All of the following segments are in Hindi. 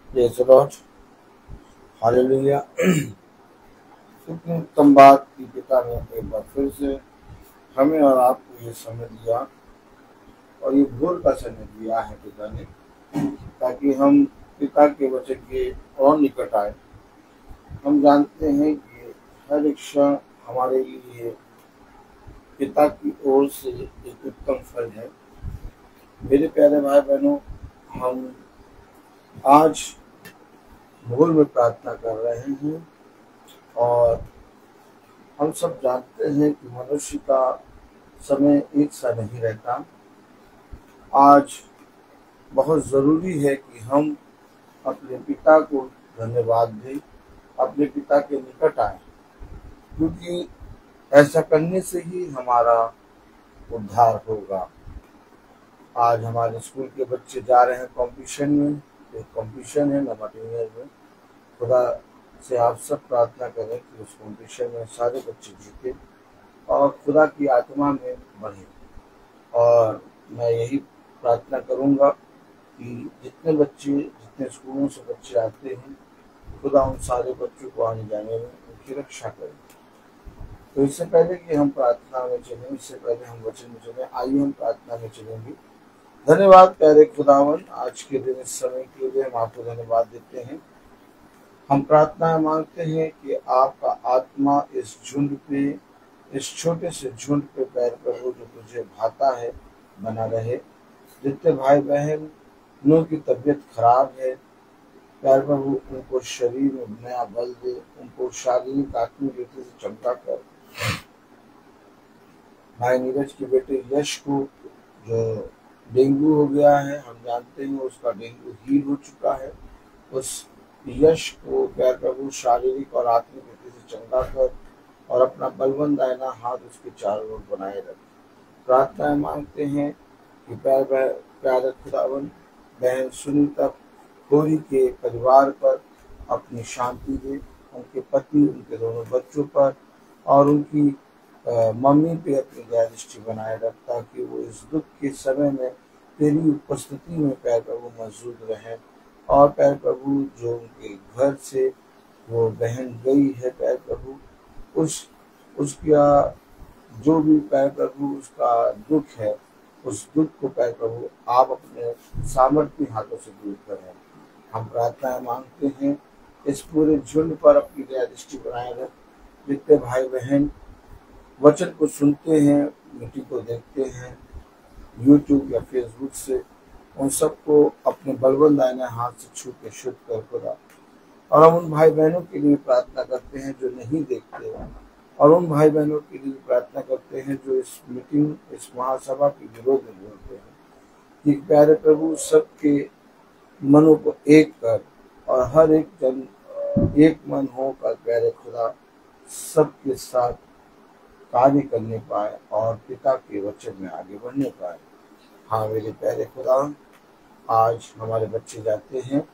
Praise the Lord, hallelujah. कितनी उत्तम बात की पिता ने एक बार फिर से हमें और आपको ये समय दिया और ये भोर का समय दिया है पिता ने, ताकि हम पिता के वचन के और निकट आए। हम जानते हैं कि हर एक क्षण हमारे लिए पिता की ओर से एक उत्तम फल है। मेरे प्यारे भाई बहनों, हम आज भोर में प्रार्थना कर रहे हैं और हम सब जानते हैं कि मनुष्य का समय एक सा नहीं रहता। आज बहुत ज़रूरी है कि हम अपने पिता को धन्यवाद दें, अपने पिता के निकट आए, क्योंकि ऐसा करने से ही हमारा उद्धार होगा। आज हमारे स्कूल के बच्चे जा रहे हैं कॉम्पिटिशन में, एक कॉम्पिटिशन है नमाटीनियर में। खुदा से आप सब प्रार्थना करें कि उस कॉम्पिटिशन में सारे बच्चे जीते और खुदा की आत्मा में बढ़े। और मैं यही प्रार्थना करूंगा कि जितने स्कूलों से बच्चे आते हैं, खुदा उन सारे बच्चों को आने जाने में उनकी रक्षा करें। तो इससे पहले कि हम प्रार्थना में चलें, इससे पहले हम वचन में चलें, आइए हम प्रार्थना में चलेंगे। धन्यवाद प्यारे खुदावन, आज के दिन इस समय के लिए हम आपको धन्यवाद देते हैं। हम प्रार्थना मांगते हैं कि आपका आत्मा इस झुंड पे, इस छोटे से झुंड पे पैर प्रभु जो तुझे भाता है बना रहे। जितने भाई बहनों की तबीयत खराब है, प्यार प्रभु उनको शरीर में नया बल दे, उनको शारीरिक आत्मिक रीति से चमका कर। भाई नीरज के बेटे यश को जो डेंगू हो गया है, हम जानते हैं उसका डेंगू हील हो चुका है। उस यश को प्यार प्रभु शारीरिक और आत्मिक रीति से चंगा कर और अपना बलवंत दाहिना हाथ उसके चारों ओर बनाए रख। प्रार्थना मांगते हैं कि प्यारे खुदावन बहन सुनीता खोरी के परिवार पर अपनी शांति दे, उनके पति, उनके दोनों बच्चों पर और उनकी मम्मी पे अपनी दया दृष्टि बनाए रख, ताकि वो इस दुख के समय में तेरी उपस्थिति में प्यार प्रभु मौजूद रहे। और प्यार प्रभु जो उनके घर से वो बहन गई है, प्यार प्रभु उसका जो भी प्यार प्रभु उसका दुख है, उस दुख को प्यार प्रभु आप अपने सामर्थ्य हाथों से दूर करें। हम प्रार्थना मांगते हैं इस पूरे झुंड पर अपनी दया दृष्टि बनाए रख। जितने भाई बहन वचन को सुनते हैं, मीटिंग को देखते हैं यूट्यूब या फेसबुक से, उन सबको अपने बलवंत दाहिने हाथ से छू के शुद्ध कर खुदा। और हम उन भाई बहनों के लिए प्रार्थना करते हैं जो नहीं देखते हैं, और उन भाई बहनों के लिए प्रार्थना करते हैं जो इस मीटिंग, इस महासभा के विरोध में बोलते हैं, कि प्यारे प्रभु सबके मनों को एक कर और हर एक जन एक मन होकर प्यारे खुदा सबके साथ कार्य करने पाए और पिता के वचन में आगे बढ़ने पाए। हाँ मेरे प्यारे खुदा, आज हमारे बच्चे जाते हैं,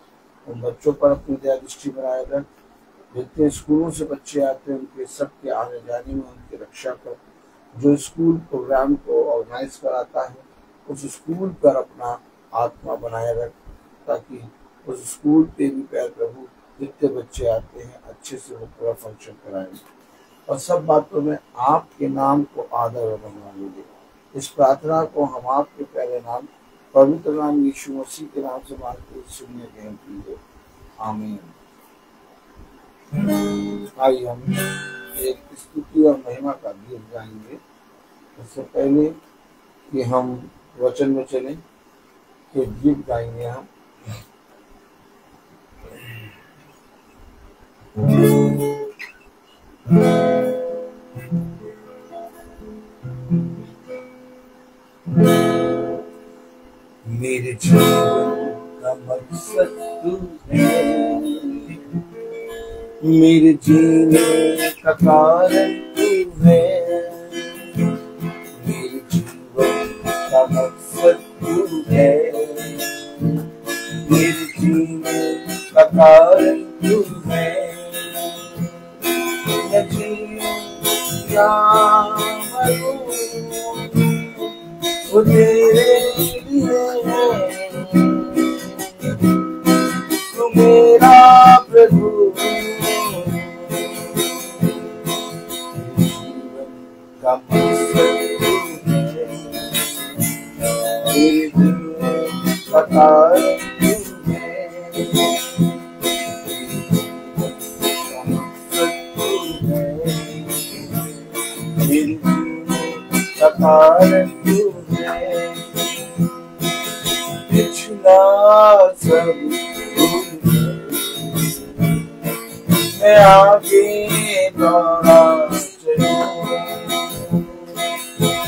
उन बच्चों पर अपनी दया दृष्टि बनाए रख। जितने स्कूलों से बच्चे आते हैं उनके सबके आने जाने में उनकी रक्षा कर। जो स्कूल प्रोग्राम को ऑर्गेनाइज कराता है, उस स्कूल पर अपना आत्मा बनाए रख, ताकि उस स्कूल पे भी प्यार प्रभु जितने बच्चे आते हैं अच्छे से वो पूरा फंक्शन कराएं और सब बातों में आपके नाम को आदर और महिमा दे। इस प्रार्थना को हम आपके प्यारे नाम, पवित्र नाम यीशु मसीह के नाम से मांगते सुनने के हम कीजिए, आमीन। आइए हम एक स्तुति और महिमा का गीत गाएंगे। इससे पहले कि हम वचन में चलें, एक गीत गाएंगे हम। मेरे जीवन का मकसद तू है, मेरे जीने का कारण तू है। मेरे जीवन का मकसद तू है, मेरे जीने का कारण तू है। मैं जीऊं या मरूं वो तेरे लिए है। तू मेरा प्रभु, जीवन का मकसद तू है, मेरे दिल का कारण तू है, मेरे का कारण तू है, पिछला सब भूल है, मैं आगे दौड़ा चलूं,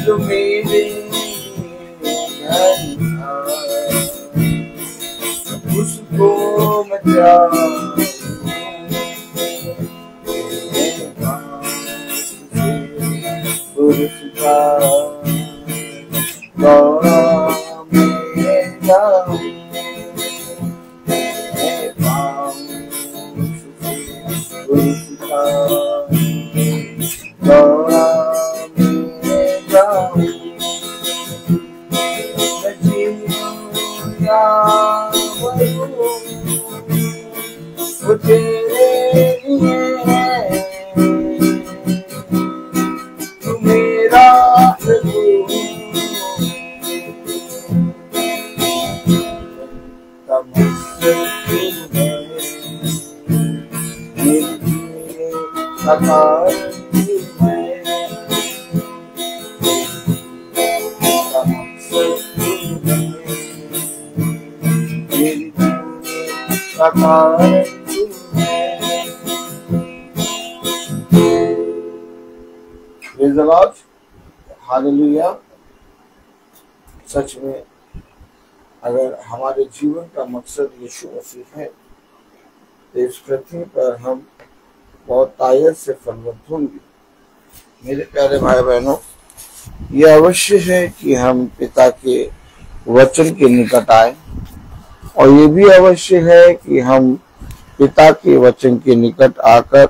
जो मेरे घर था उसको मैं चाहूं, उसका दौड़ा मैं जाऊं, मैं पाऊं उसका दौड़ा मैं जाऊं, मैं जीऊं या मरूं, वो तेरे लिए है, मेरा प्रभु, का मकसद तू है, मेरे का कारण तू है, का मकसद तू है, मेरे का कारण तू है। Praise the Lord, hallelujah. सच में अगर हमारे जीवन का मकसद यीशु मसीह है तो इस पृथ्वी पर हम बहुत तायत से फलवंत होंगे। मेरे प्यारे भाई बहनों, यह अवश्य है कि हम पिता के वचन के निकट आए, और ये भी अवश्य है कि हम पिता के वचन के निकट आकर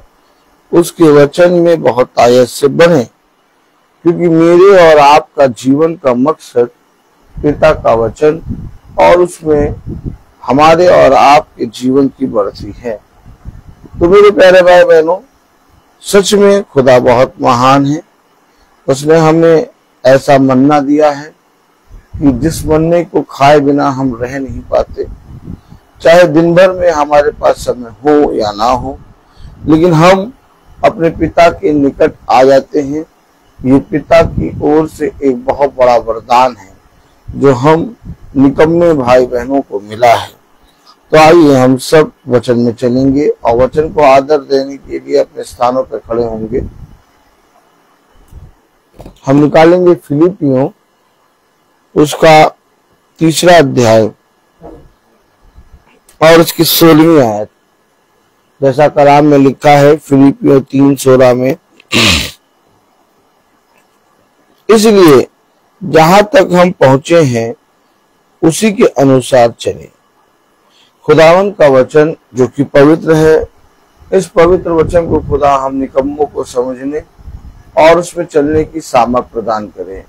उसके वचन में बहुत तायत से बढ़े, क्योंकि मेरे और आपका जीवन का मकसद पिता का वचन और उसमें हमारे और आपके जीवन की बढ़ती है। तो मेरे प्यारे भाई बहनों, सच में खुदा बहुत महान है। उसने हमें ऐसा मन्ना दिया है कि जिस मन्ने को खाए बिना हम रह नहीं पाते, चाहे दिन भर में हमारे पास समय हो या ना हो, लेकिन हम अपने पिता के निकट आ जाते हैं। ये पिता की ओर से एक बहुत बड़ा वरदान है जो हम निकम्मे भाई बहनों को मिला है। तो आइए हम सब वचन में चलेंगे और वचन को आदर देने के लिए अपने स्थानों पर खड़े होंगे। हम निकालेंगे फिलिपियों उसका 3 अध्याय और उसकी 16वीं आयत। जैसा कलाम में लिखा है फिलिपियों 3:16 में, इसलिए जहां तक हम पहुंचे हैं उसी के अनुसार चले। खुदावन का वचन जो कि पवित्र है, इस पवित्र वचन को खुदा हम निकम्मों को समझने और उसमें चलने की सामर्थ प्रदान करें।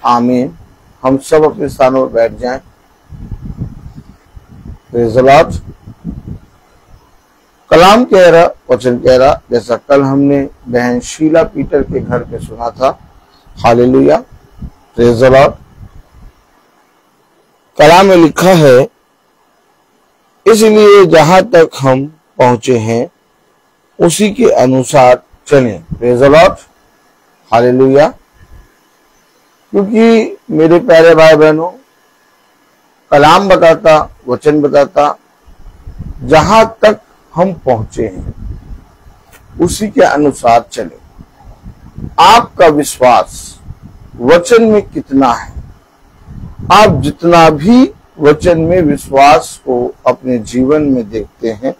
आमीन। हम सब अपने स्थानों पर बैठ जाएं। Praise the Lord. कलाम कह रहा, वचन कह रहा, जैसा कल हमने बहन शीला पीटर के घर पे सुना था। Hallelujah, praise the Lord. कलाम में लिखा है, इसलिए जहां तक हम पहुंचे हैं उसी के अनुसार चलें। Praise the Lord, hallelujah. क्योंकि मेरे प्यारे भाई बहनों, कलाम बताता, वचन बताता, जहां तक हम पहुंचे हैं उसी के अनुसार चले। आपका विश्वास वचन में कितना है? आप जितना भी वचन में विश्वास को अपने जीवन में देखते हैं,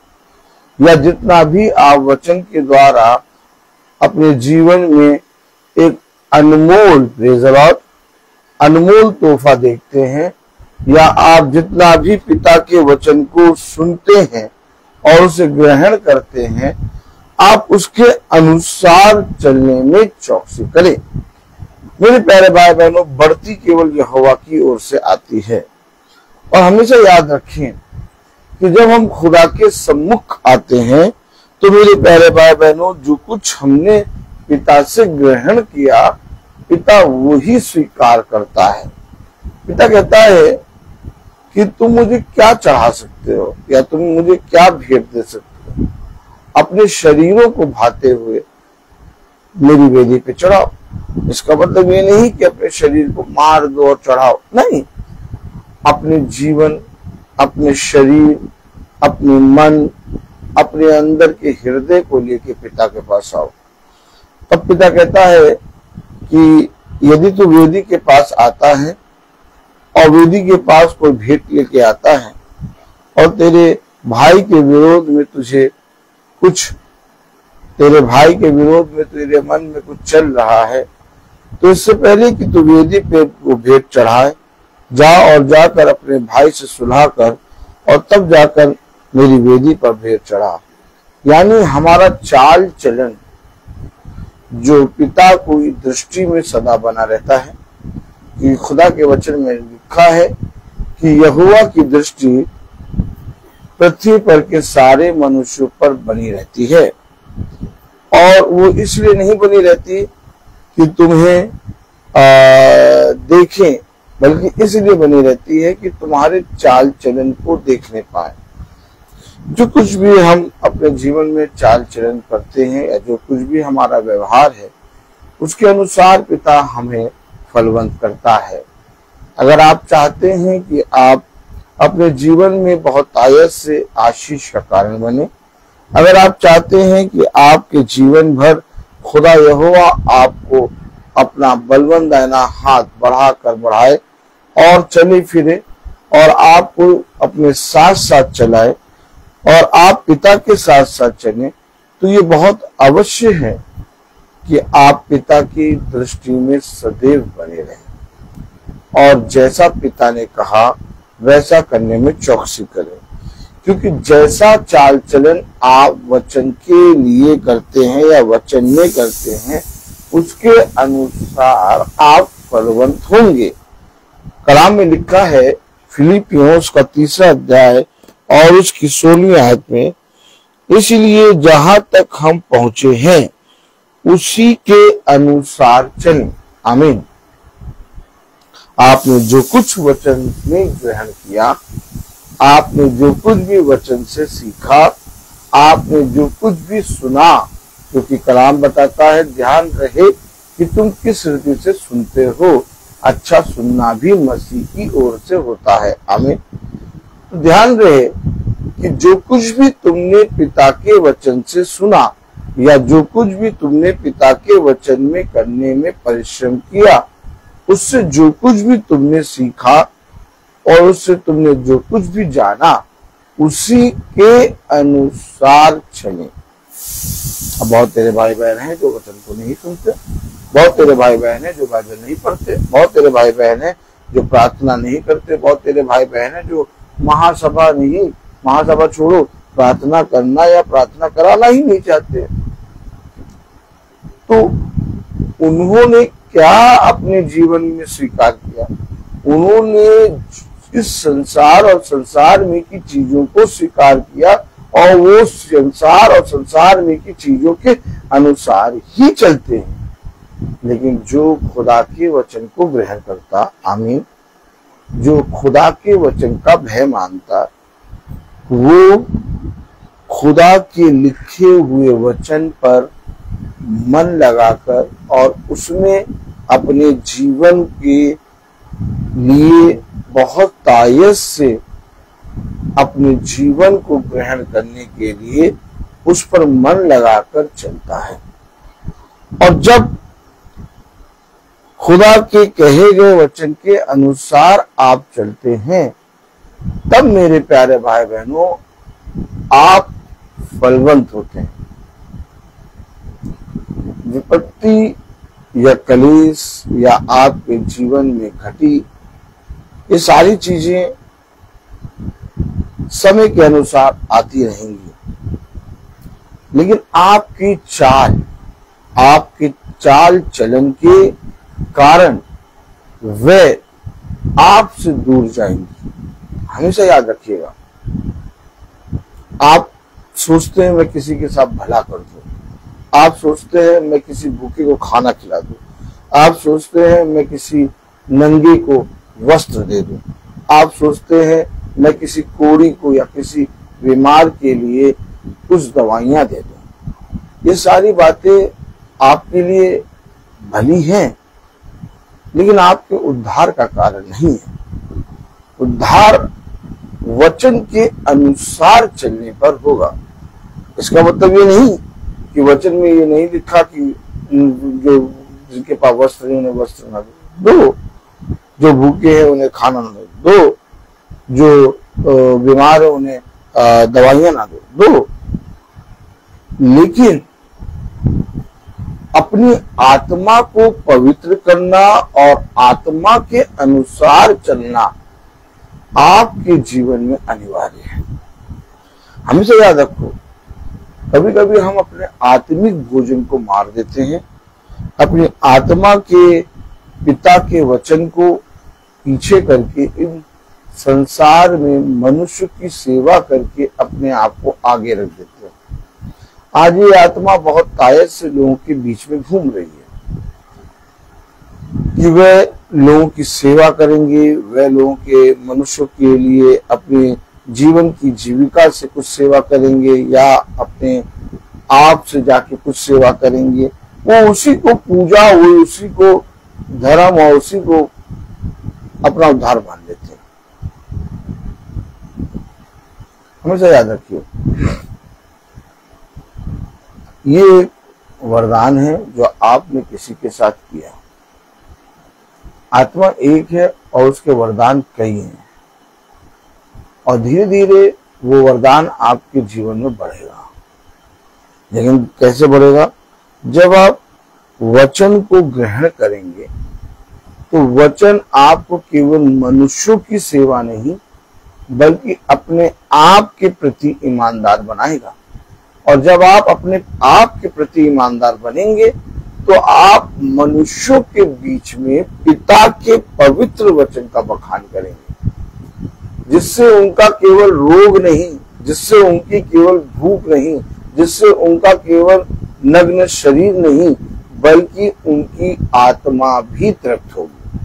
या जितना भी आप वचन के द्वारा अपने जीवन में एक अनमोल, प्रेज़ द लॉर्ड, अनमोल तोहफा देखते हैं, या आप जितना भी पिता के वचन को सुनते हैं और उसे ग्रहण करते हैं, आप उसके अनुसार चलने में चौकसी करें। मेरे प्यारे भाई बहनों, बढ़ती केवल यहोवा की ओर से आती है। और हमेशा याद रखें कि जब हम खुदा के सम्मुख आते हैं तो मेरे प्यारे भाई बहनों, जो कुछ हमने पिता से ग्रहण किया, पिता वही स्वीकार करता है। पिता कहता है कि तुम मुझे क्या चढ़ा सकते हो या तुम मुझे क्या भेंट दे सकते हो। अपने शरीरों को भाते हुए मेरी वेदी पे चढ़ाओ। इसका मतलब ये नहीं कि अपने शरीर को मार दो और चढ़ाओ, नहीं। अपने जीवन, अपने शरीर, अपने मन, अपने अंदर के हृदय को लेके पिता के पास आओ। तब पिता कहता है कि यदि तू वेदी के पास आता है और वेदी के पास कोई भेंट लेके आता है और तेरे भाई के विरोध में तेरे मन में कुछ चल रहा है, तो इससे पहले कि तू वेदी पे वो भेंट चढ़ाए, जा और जाकर अपने भाई से सुलह कर और तब जाकर मेरी वेदी पर भेंट चढ़ा। यानी हमारा चाल चलन जो पिता की दृष्टि में सदा बना रहता है, कि खुदा के वचन में लिखा है कि यहोवा की दृष्टि पृथ्वी पर के सारे मनुष्यों पर बनी रहती है। और वो इसलिए नहीं बनी रहती कि तुम्हें देखें, बल्कि इसलिए बनी रहती है कि तुम्हारे चाल चलन को देखने पाए। जो कुछ भी हम अपने जीवन में चाल चलन करते हैं या जो कुछ भी हमारा व्यवहार है, उसके अनुसार पिता हमें फलवंत करता है। अगर आप चाहते हैं कि आप अपने जीवन में बहुत आयत से आशीष का कारण बने, अगर आप चाहते हैं कि आपके जीवन भर खुदा यहोवा आपको अपना बलवंत दाहिना हाथ बढ़ाए और चले फिरे और आपको अपने साथ साथ चलाए और आप पिता के साथ साथ चलें, तो ये बहुत अवश्य है कि आप पिता की दृष्टि में सदैव बने रहें और जैसा पिता ने कहा वैसा करने में चौकसी करें। क्योंकि जैसा चाल चलन आप वचन के लिए करते हैं या वचन में करते हैं, उसके अनुसार आप फलवंत होंगे। कलाम में लिखा है फिलिपियों उसका 3 अध्याय और उसकी 16वीं आयत में, इसलिए जहां तक हम पहुंचे हैं उसी के अनुसार चलें। आमीन। आपने जो कुछ वचन में ग्रहण किया, आपने जो कुछ भी वचन से सीखा, आपने जो कुछ भी सुना, क्योंकि कलाम बताता है ध्यान रहे कि तुम किस रीति से सुनते हो, अच्छा सुनना भी मसीह की ओर से होता है। आमीन। तो ध्यान रहे कि जो कुछ भी तुमने पिता के वचन से सुना या जो कुछ भी तुमने पिता के वचन में करने में परिश्रम किया, उससे जो कुछ भी तुमने सीखा और उससे तुमने जो कुछ भी जाना, उसी के अनुसार चले। अब बहुत तेरे भाई बहन हैं जो वचन को नहीं सुनते, बहुत तेरे भाई बहन हैं जो बाइबल नहीं पढ़ते, बहुत तेरे भाई बहन हैं जो प्रार्थना नहीं करते, बहुत तेरे भाई बहन हैं जो महासभा छोड़ो, प्रार्थना करना या प्रार्थना कराना ही नहीं चाहते। तो उन्होंने क्या अपने जीवन में स्वीकार किया? उन्होंने इस संसार और संसार में की चीजों को स्वीकार किया और वो संसार और संसार में की चीजों के अनुसार ही चलते हैं। लेकिन जो खुदा के वचन को ग्रहण करता, आमीन, जो खुदा के वचन का भय मानता, वो खुदा के लिखे हुए वचन पर मन लगाकर और उसमें अपने जीवन के लिए बहुत तायस से अपने जीवन को ग्रहण करने के लिए उस पर मन लगाकर चलता है। और जब खुदा के कहे गए वचन के अनुसार आप चलते हैं, तब मेरे प्यारे भाई बहनों आप फलवंत होते हैं। विपत्ति या कलेश या आपके जीवन में घटी, ये सारी चीजें समय के अनुसार आती रहेंगी, लेकिन आपके चाल चलन के कारण वे आपसे दूर जाएंगी। हमेशा याद रखिएगा, आप सोचते हैं मैं किसी के साथ भला कर दूं, आप सोचते हैं मैं किसी भूखे को खाना खिला दूं, आप सोचते हैं मैं किसी नंगे को वस्त्र दे दूं, आप सोचते हैं मैं किसी कोढ़ी को या किसी बीमार के लिए कुछ दवाइयां दे दूं। ये सारी बातें आपके लिए भली हैं, लेकिन आपके उद्धार का कारण नहीं है। उद्धार वचन के अनुसार चलने पर होगा। इसका मतलब ये नहीं कि वचन में ये नहीं लिखा कि जो जिनके पास वस्त्र है उन्हें वस्त्र न दो, जो भूखे हैं उन्हें खाना न दो, जो बीमार है उन्हें दवाइयां ना दो, लेकिन अपनी आत्मा को पवित्र करना और आत्मा के अनुसार चलना आपके जीवन में अनिवार्य है। हमेशा याद रखो, कभी कभी हम अपने आत्मिक भोजन को मार देते हैं, अपनी आत्मा के पिता के वचन को पीछे करके इन संसार में मनुष्य की सेवा करके अपने आप को आगे रख देते हैं। आज ये आत्मा बहुत कायद से लोगों के बीच में घूम रही है कि वे लोगों की सेवा करेंगे, वे लोगों के मनुष्यों के लिए अपने जीवन की जीविका से कुछ सेवा करेंगे या अपने आप से जाके कुछ सेवा करेंगे। वो उसी को पूजा, वो उसी को धर्म और उसी को अपना उद्धार मान लेते हैं। हमेशा याद रखिए, ये एक वरदान है जो आपने किसी के साथ किया। आत्मा एक है और उसके वरदान कई हैं, और धीरे धीरे वो वरदान आपके जीवन में बढ़ेगा। लेकिन कैसे बढ़ेगा? जब आप वचन को ग्रहण करेंगे तो वचन आपको केवल मनुष्यों की सेवा नहीं बल्कि अपने आप के प्रति ईमानदार बनाएगा। और जब आप अपने आप के प्रति ईमानदार बनेंगे तो आप मनुष्यों के बीच में पिता के पवित्र वचन का बखान करेंगे, जिससे उनका केवल रोग नहीं, जिससे उनकी केवल भूख नहीं, जिससे उनका केवल नग्न शरीर नहीं बल्कि उनकी आत्मा भी तृप्त होगी।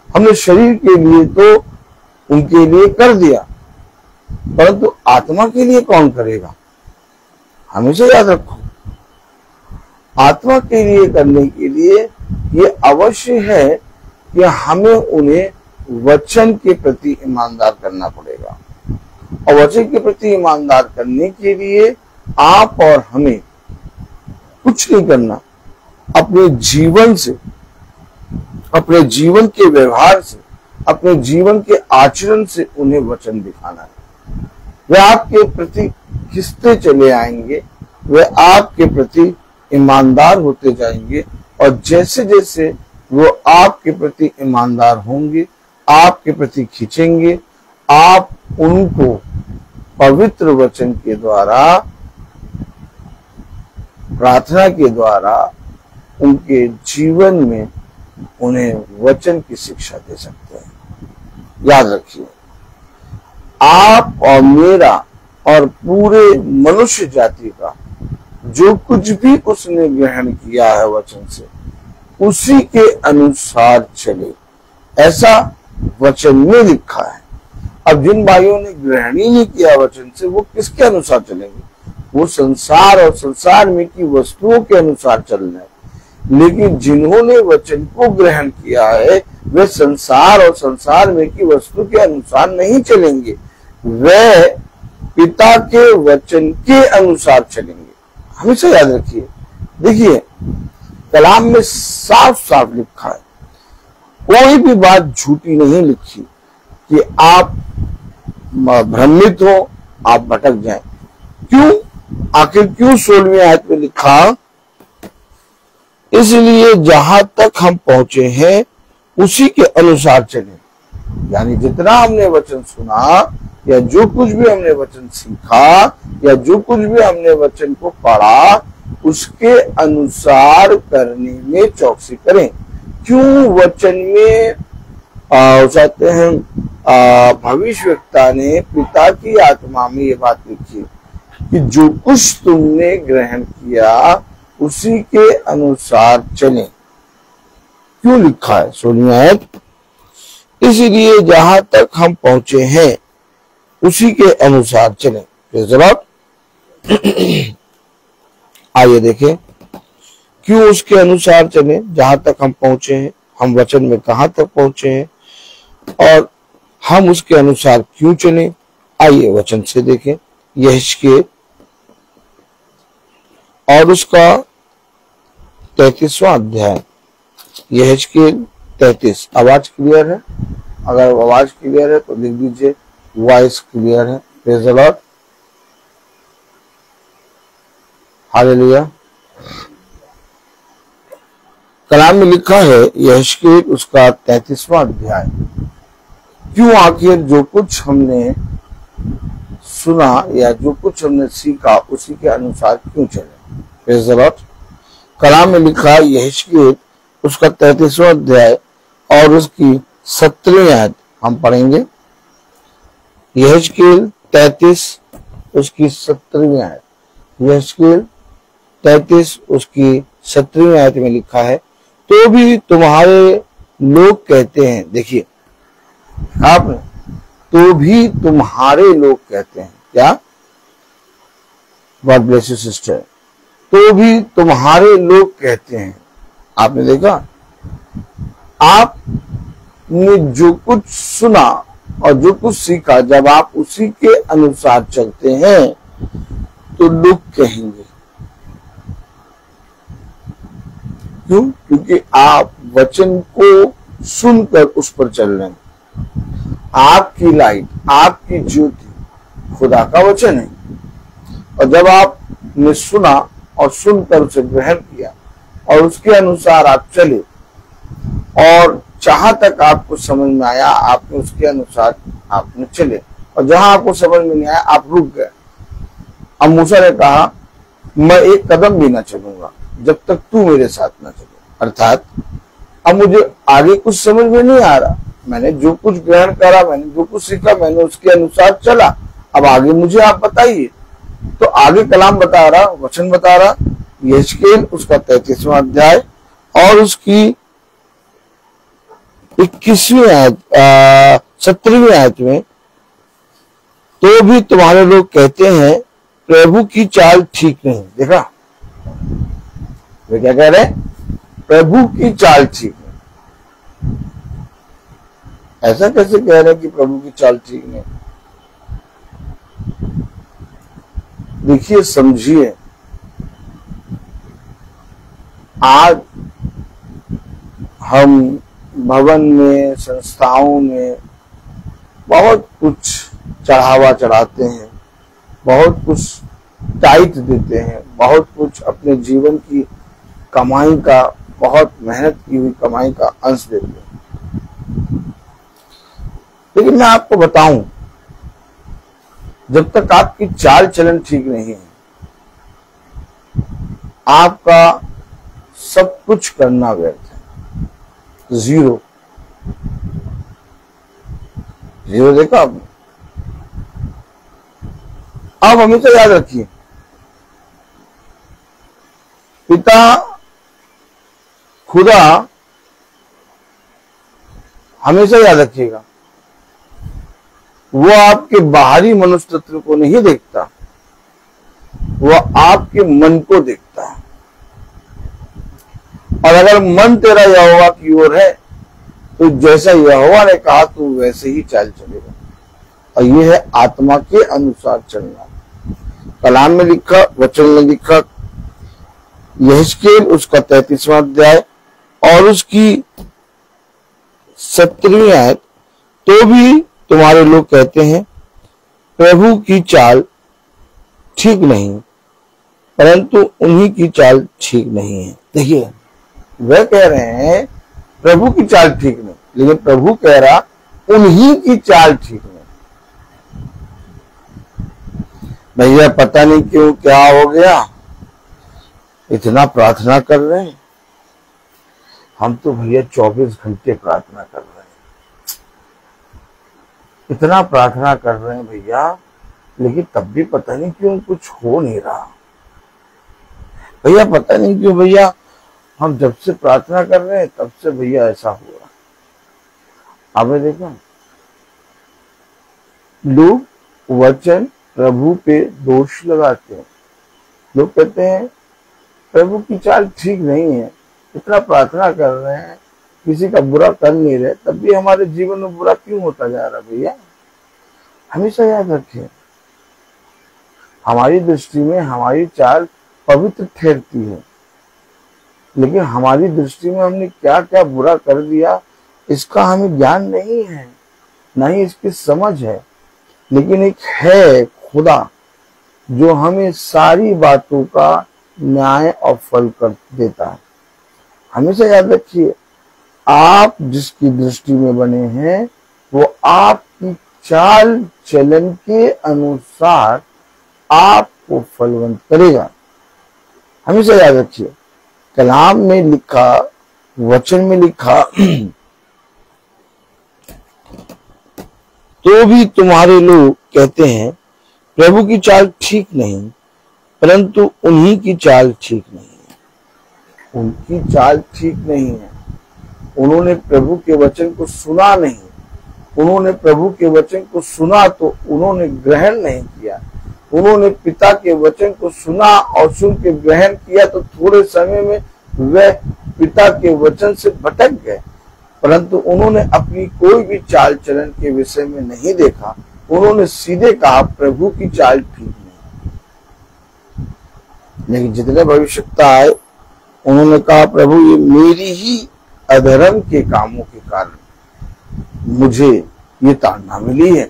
हमने शरीर के लिए तो उनके लिए कर दिया, परंतु आत्मा के लिए कौन करेगा? हमेशा याद रखो, आत्मा के लिए करने के लिए ये अवश्य है कि हमें उन्हें वचन के प्रति ईमानदार करना पड़ेगा। और वचन के प्रति ईमानदार करने के लिए आप और हमें कुछ नहीं करना, अपने जीवन से, अपने जीवन के व्यवहार से, अपने जीवन के आचरण से उन्हें वचन दिखाना है। वे आपके प्रति खिंचते चले आएंगे, वे आपके प्रति ईमानदार होते जाएंगे, और जैसे जैसे वो आपके प्रति ईमानदार होंगे, आपके प्रति खींचेंगे, आप उनको पवित्र वचन के द्वारा, प्रार्थना के द्वारा उनके जीवन में उन्हें वचन की शिक्षा दे सकते हैं। याद रखिए, आप और मेरा और पूरे मनुष्य जाति का जो कुछ भी उसने ग्रहण किया है वचन से, उसी के अनुसार चले, ऐसा वचन में लिखा है। अब जिन भाइयों ने ग्रहण ही नहीं किया वचन से, वो किसके अनुसार चलेंगे? वो संसार और संसार में की वस्तुओं के अनुसार चलना है। लेकिन जिन्होंने वचन को ग्रहण किया है वे संसार और संसार में की वस्तु के अनुसार नहीं चलेंगे, वे पिता के वचन के अनुसार चलेंगे। हमेशा याद रखिए, देखिए कलाम में साफ साफ लिखा है, कोई भी बात झूठी नहीं लिखी कि आप भ्रमित हो, आप भटक जाएं। क्यों? आखिर क्यों 16वीं आयत में लिखा? इसलिए जहां तक हम पहुंचे हैं उसी के अनुसार चले। यानी जितना हमने वचन सुना या जो कुछ भी हमने वचन सीखा या जो कुछ भी हमने वचन को पढ़ा, उसके अनुसार करने में चौकसी करें। क्यों? वचन में चाहते हैं भविष्यवक्ता ने पिता की आत्मा में ये बात लिखी कि जो कुछ तुमने ग्रहण किया उसी के अनुसार चले। क्यों लिखा है? सुनिए, इसलिए जहां तक हम पहुंचे हैं उसी के अनुसार चलें। जवाब आइए देखें, क्यों उसके अनुसार चलें? जहां तक हम पहुंचे हैं, हम वचन में कहां तक पहुंचे हैं और हम उसके अनुसार क्यों चलें? आइए वचन से देखें। यहेजकेल और उसका 33वां अध्याय, यहेजकेल 33। आवाज क्लियर है? अगर आवाज क्लियर है तो लिख दीजिए वॉइस क्लियर है। Praise the Lord, hallelujah. कलाम में लिखा है यहेजकेल उसका 33वां अध्याय, क्यों आखिर जो कुछ हमने सुना या जो कुछ हमने सीखा उसी के अनुसार क्यों चले। Praise the Lord. कलाम में लिखा है यहेजकेल उसका 33वां अध्याय और उसकी 17वीं आयत हम पढ़ेंगे। यहेजकेल 33 उसकी 17वीं आयत, यहेजकेल 33 उसकी 17वीं आयत में लिखा है, तो भी तुम्हारे लोग कहते हैं, देखिए आपने, तो भी तुम्हारे लोग कहते हैं क्या? God bless you sister. तो भी तुम्हारे लोग कहते हैं। आपने देखा, आपने जो कुछ सुना और जो कुछ सीखा, जब आप उसी के अनुसार चलते हैं तो लोग कहेंगे। क्यों? क्योंकि आप वचन को सुनकर उस पर चल रहे हैं। आपकी लाइट, आपकी ज्योति खुदा का वचन है, और जब आपने सुना और सुनकर उसे ग्रहण किया और उसके अनुसार आप चले और जहां तक आपको समझ में आया आपने उसके अनुसार आपने चले, और जहां आपको समझ में नहीं आया आप रुक गए। अब मूसा ने कहा मैं एक कदम भी ना चलूंगा जब तक तू मेरे साथ ना चले। अर्थात अब मुझे आगे कुछ समझ में नहीं आ रहा, मैंने जो कुछ ग्रहण करा, मैंने जो कुछ सीखा, मैंने उसके अनुसार चला, अब आगे मुझे आप बताइए। तो आगे कलाम बता रहा, वचन बता रहा, यहेजकेल उसका 33वां अध्याय और उसकी 21वीं आयत 17वीं आयत में, तो भी तुम्हारे लोग कहते हैं प्रभु की चाल ठीक नहीं। देखा वे क्या कह रहे हैं? प्रभु की चाल ठीक नहीं। ऐसा कैसे कह रहे हैं कि प्रभु की चाल ठीक नहीं? देखिए, समझिए, आज हम भवन में, संस्थाओं में बहुत कुछ चढ़ावा चढ़ाते हैं, बहुत कुछ टाइट देते हैं, बहुत कुछ अपने जीवन की कमाई का, बहुत मेहनत की हुई कमाई का अंश देते हैं। लेकिन मैं आपको बताऊं, जब तक आपकी चाल चलन ठीक नहीं है, आपका सब कुछ करना व्यर्थ है। जीरो जीरो देखा आपने? आप हमेशा याद रखिए, पिता खुदा, हमेशा याद रखिएगा, वो आपके बाहरी मनुष्य तत्व को नहीं देखता, वो आपके मन को देखता है। और अगर मन तेरा यहोवा की ओर है तो जैसा यहोवा ने कहा तू वैसे ही चाल चलेगा, और यह है आत्मा के अनुसार चलना। कलाम में लिखा, वचन में लिखा, यहेजकेल उसका 33वां अध्याय और उसकी 17वीं आयत, तो भी तुम्हारे लोग कहते हैं प्रभु की चाल ठीक नहीं, परंतु उन्हीं की चाल ठीक नहीं है। देखिए, वह कह रहे हैं प्रभु की चाल ठीक नहीं, लेकिन प्रभु कह रहा उन्हीं की चाल ठीक नहीं। भैया पता नहीं क्यों क्या हो गया, इतना प्रार्थना कर रहे हैं हम तो भैया 24 घंटे प्रार्थना कर रहे हैं, इतना प्रार्थना कर रहे हैं भैया, लेकिन तब भी पता नहीं क्यों कुछ हो नहीं रहा भैया, पता नहीं क्यों भैया। हम जब से प्रार्थना कर रहे हैं तब से भैया ऐसा हो रहा। आपने देखा, लोग वचन प्रभु पे दोष लगाते हैं। लोग कहते हैं प्रभु की चाल ठीक नहीं है, इतना प्रार्थना कर रहे हैं, किसी का बुरा कर नहीं रहे, तब भी हमारे जीवन में बुरा क्यों होता जा रहा भैया। हमेशा याद रखिए, हमारी दृष्टि में हमारी चाल पवित्र ठहरती है, लेकिन हमारी दृष्टि में हमने क्या क्या बुरा कर दिया इसका हमें ज्ञान नहीं है, ना ही इसकी समझ है। लेकिन एक है खुदा जो हमें सारी बातों का न्याय और फल कर देता है। हमेशा याद रखिए, आप जिसकी दृष्टि में बने हैं वो आपकी चाल चलन के अनुसार आपको फलवंत करेगा। हमेशा याद रखिए, कलाम में लिखा, वचन में लिखा तो भी तुम्हारे लोग कहते हैं प्रभु की चाल ठीक नहीं, परंतु उन्हीं की चाल ठीक नहीं है। उनकी चाल ठीक नहीं है, उन्होंने प्रभु के वचन को सुना नहीं। उन्होंने प्रभु के वचन को सुना तो उन्होंने ग्रहण नहीं किया। उन्होंने पिता के वचन को सुना और सुन के ग्रहण किया तो थोड़े समय में वह पिता के वचन से भटक गए, परंतु उन्होंने अपनी कोई भी चाल चलन के विषय में नहीं देखा। उन्होंने सीधे कहा प्रभु की चाल ठीक नहीं। लेकिन जितने भविष्यवक्ता आए उन्होंने कहा प्रभु ये मेरी ही अधर्म के कामों के कारण मुझे ये ताड़ना मिली है,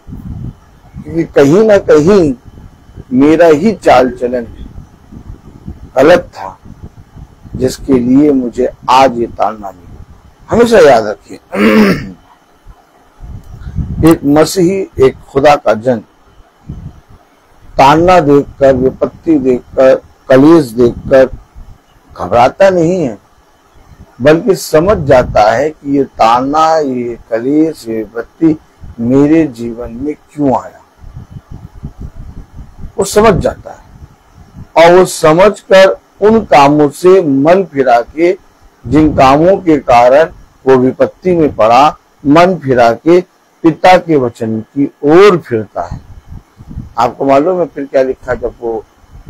क्योंकि कहीं ना कहीं मेरा ही चाल चलन गलत था जिसके लिए मुझे आज ये ताड़ना मिली। हमेशा याद रखिए, एक मसीही, एक खुदा का जन ताड़ना देखकर, विपत्ति देखकर, कलेश देखकर घबराता नहीं है, बल्कि समझ जाता है कि ये ताड़ना, ये कलेश, ये विपत्ति मेरे जीवन में क्यों आया। वो समझ जाता है और वो समझकर उन कामों से मन फिरा के, जिन कामों के कारण वो विपत्ति में पड़ा, मन फिरा के पिता के वचन की ओर फिरता है। आपको मालूम है फिर क्या लिखा, जब वो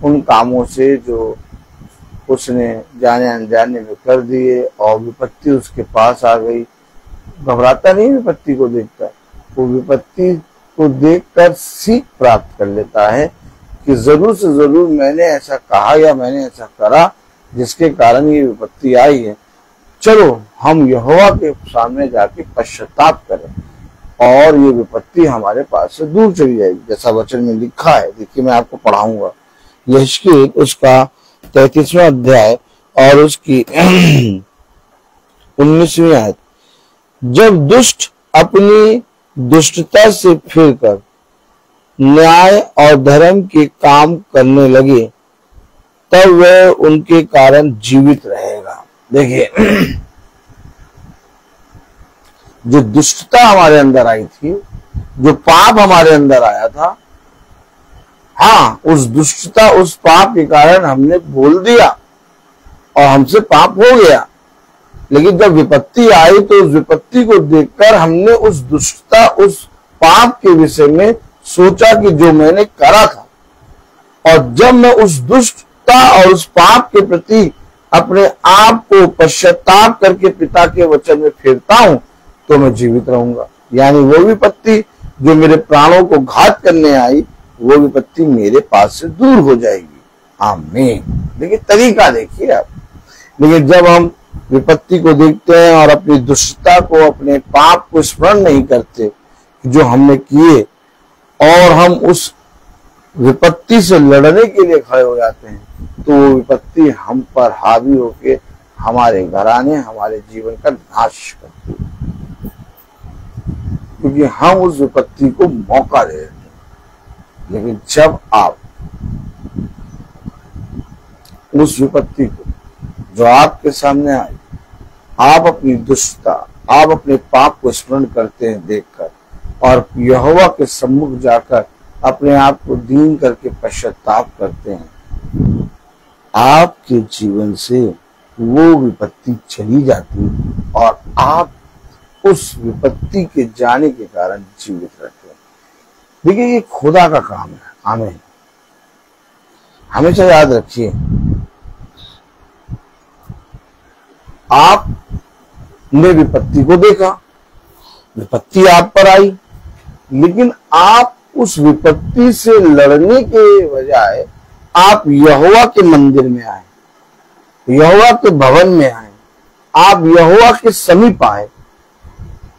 उन कामों से जो उसने जाने अनजाने में कर दिए और विपत्ति उसके पास आ गई, घबराता नहीं विपत्ति को देखकर। वो विपत्ति को देखकर सीख प्राप्त कर लेता है कि जरूर से जरूर मैंने ऐसा कहा या मैंने ऐसा करा जिसके कारण ये विपत्ति आई है। चलो हम यहोवा के सामने जाके पश्चाताप करें और ये विपत्ति हमारे पास से दूर चली जाएगी, जैसा वचन में लिखा है। देखिए मैं आपको पढ़ाऊंगा, यहेजकेल उसका 33वां अध्याय और उसकी 19वीं आयत। जब दुष्ट अपनी दुष्टता से फिरकर न्याय और धर्म के काम करने लगे, तब वह उनके कारण जीवित रहेगा। देखिए, जो दुष्टता हमारे अंदर आई थी, जो पाप हमारे अंदर आया था, हाँ, उस दुष्टता, उस पाप के कारण हमने बोल दिया और हमसे पाप हो गया। लेकिन जब विपत्ति आई तो उस विपत्ति को देखकर हमने उस दुष्टता, उस पाप के विषय में सोचा कि जो मैंने करा था, और जब मैं उस दुष्टता और उस पाप के प्रति अपने आप को पश्चाताप करके पिता के वचन में फिरता हूं तो मैं जीवित रहूंगा। यानी वो विपत्ति जो मेरे प्राणों को घात करने आई, वो विपत्ति मेरे पास से दूर हो जाएगी। आमीन। देखिए तरीका देखिए आप। लेकिन जब हम विपत्ति को देखते हैं और अपनी दुष्टता को, अपने पाप को स्मरण नहीं करते जो हमने किए, और हम उस विपत्ति से लड़ने के लिए खड़े हो जाते हैं, तो वो विपत्ति हम पर हावी होके हमारे घराने, हमारे जीवन का नाश करती है, क्योंकि हम उस विपत्ति को मौका दे देते हैं। लेकिन जब आप उस विपत्ति को जो आपके सामने आई, आप अपनी दुष्टता, आप अपने पाप को स्मरण करते हैं देखकर, और यहोवा के सम्मुख जाकर अपने आप को दीन करके पश्चाताप करते हैं, आपके जीवन से वो विपत्ति चली जाती और आप उस विपत्ति के जाने के कारण जीवित रहते हैं। देखिए, ये खुदा का काम है। आमीन। हमेशा याद रखिए, आपने विपत्ति को देखा, विपत्ति आप पर आई, लेकिन आप उस विपत्ति से लड़ने के बजाय आप यहोवा के मंदिर में आए, यहोवा के भवन में आए, आप यहोवा के समीप आए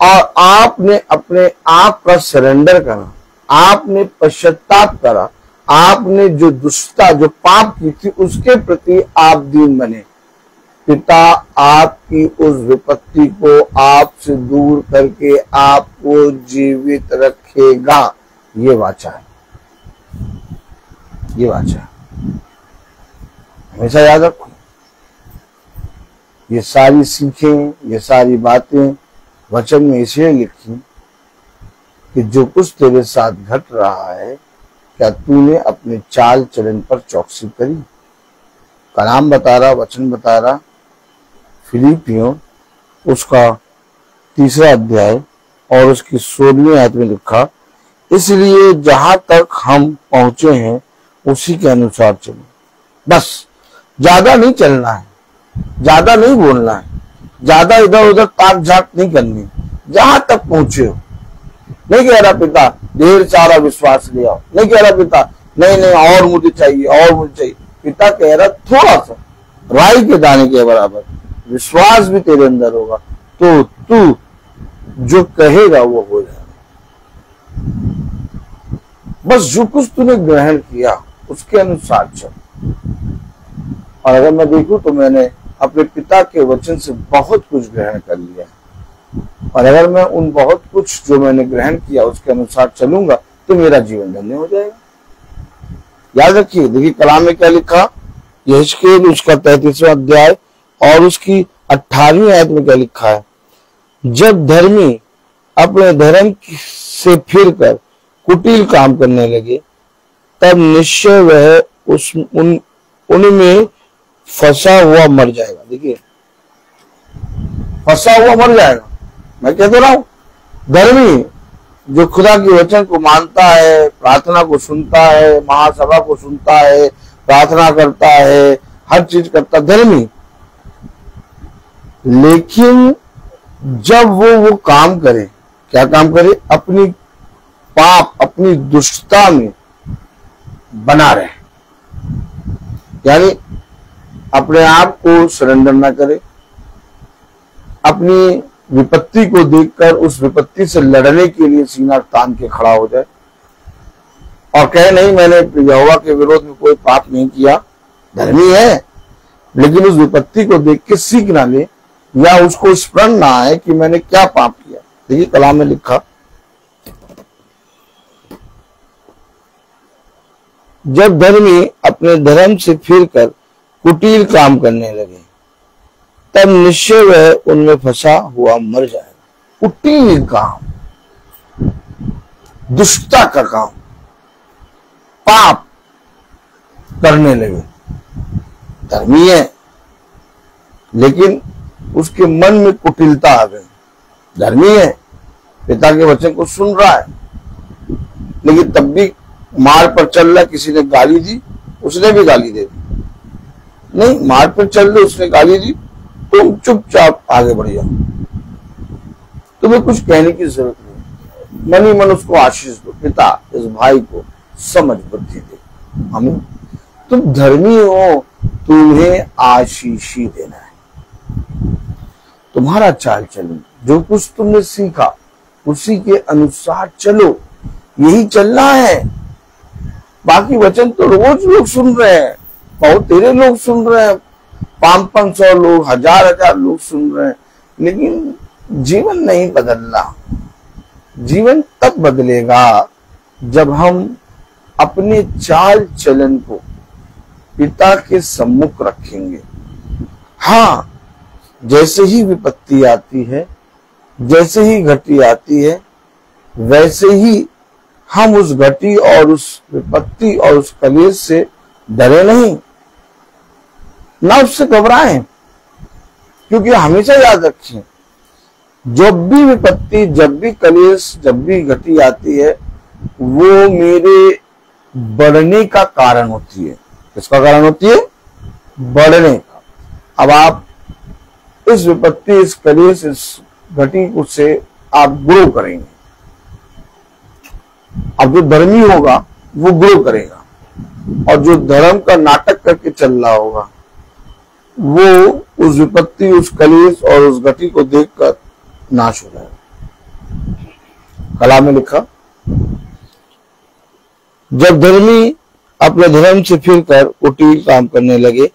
और आपने अपने आप का सरेंडर करा, आपने पश्चाताप करा, आपने जो दुष्टता, जो पाप की थी उसके प्रति आप दीन बने। पिता आपकी उस विपत्ति को आपसे दूर करके आपको जीवित रखेगा। ये वाचा है, ये वाचा है, हमेशा याद रखो। ये सारी सीखें, ये सारी बातें वचन में इसलिए लिखी कि जो कुछ तेरे साथ घट रहा है, क्या तूने अपने चाल चलन पर चौकसी करी? कलाम बता रहा, वचन बता रहा, फिलिपियों उसका 3 अध्याय और उसकी 16वीं आयत में लिखा, इसलिए जहां तक हम पहुंचे हैं उसी के अनुसार चलो। बस ज्यादा नहीं चलना है, ज्यादा नहीं बोलना है, ज्यादा इधर उधर ताक झाक नहीं करनी। जहां तक पहुंचे हो, नहीं कह रहा पिता ढेर सारा विश्वास ले आओ, नहीं कह रहा पिता नहीं और मुझे चाहिए, और मुझे चाहिए। पिता कह रहा थोड़ा सा राई के दाने के बराबर विश्वास भी तेरे अंदर होगा तो तू जो कहेगा वो हो जाएगा। बस जो कुछ तूने ग्रहण किया उसके अनुसार चल। और अगर मैं देखूं तो मैंने अपने पिता के वचन से बहुत कुछ ग्रहण कर लिया, और अगर मैं उन बहुत कुछ जो मैंने ग्रहण किया उसके अनुसार चलूंगा तो मेरा जीवन धन्य हो जाएगा। याद रखिए, देखिए कलाम में क्या लिखा, यहेजकेल उसका 33वां अध्याय और उसकी 18वीं आयत में क्या लिखा है, जब धर्मी अपने धर्म से फिरकर कुटिल काम करने लगे तब निश्चय वह उनमें फंसा हुआ मर जाएगा। देखिए, फंसा हुआ मर जाएगा। मैं कह तो रहा हूं, धर्मी जो खुदा के वचन को मानता है, प्रार्थना को सुनता है, महासभा को सुनता है, प्रार्थना करता है, हर चीज करता धर्मी, लेकिन जब वो काम करे, क्या काम करे, अपनी पाप, अपनी दुष्टता में बना रहे, यानी अपने आप को सरेंडर ना करे, अपनी विपत्ति को देखकर उस विपत्ति से लड़ने के लिए सीना तान के खड़ा हो जाए और कहे नहीं मैंने यहोवा के विरोध में कोई पाप नहीं किया। धर्मी है, लेकिन उस विपत्ति को देख के सीख ना ले या उसको स्मरण ना आए कि मैंने क्या पाप किया। देखिए कलाम में लिखा, जब धर्मी अपने धर्म से फिरकर कुटिल काम करने लगे तब निश्चय वह उनमें फंसा हुआ मर जाएगा। कुटिल काम, दुष्टता का काम, पाप करने लगे। धर्मी है लेकिन उसके मन में कुटिलता आ गई। धर्मी है, पिता के वचन को सुन रहा है, लेकिन तब भी मार पर चल रहा है। किसी ने गाली दी, उसने भी गाली दे दी। नहीं, मार पर चल रहे, उसने गाली दी, तुम चुपचाप आगे बढ़ जाओ, तुम्हें कुछ कहने की जरूरत नहीं, मन ही मन उसको आशीष दो। पिता इस भाई को समझ बुद्धि दे। हम तुम धर्मी हो, तुम्हें आशीष ही देना है। तुम्हारा चाल चलो, जो कुछ तुमने सीखा उसी के अनुसार चलो, यही चलना है। बाकी वचन तो रोज लोग सुन रहे हैं, बहुत तेरे लोग सुन रहे हैं, 500-500 लोग, 1000-1000 लोग सुन रहे हैं, लेकिन जीवन नहीं बदलना। जीवन तब बदलेगा जब हम अपने चाल चलन को पिता के सम्मुख रखेंगे। हाँ, जैसे ही विपत्ति आती है, जैसे ही घटी आती है, वैसे ही हम उस घटी और उस विपत्ति और उस कलेश से डरे नहीं, ना उससे घबराएं। क्योंकि हमेशा याद रखें, जब भी विपत्ति, जब भी कलेश, जब भी घटी आती है, वो मेरे बढ़ने का कारण होती है। किसका कारण होती है? बढ़ने का। अब आप इस विपत्ति, इस कलेश, इस घटी से आप ग्रो करेंगे। अब जो धर्मी होगा वो ग्रो करेगा, और जो धर्म का नाटक करके चल रहा होगा वो उस विपत्ति, उस कलेश और उस घटी को देखकर नाश हो जाएगा। कला में लिखा, जब धर्मी अपने धर्म से फिरकर कुटिल काम करने लगे,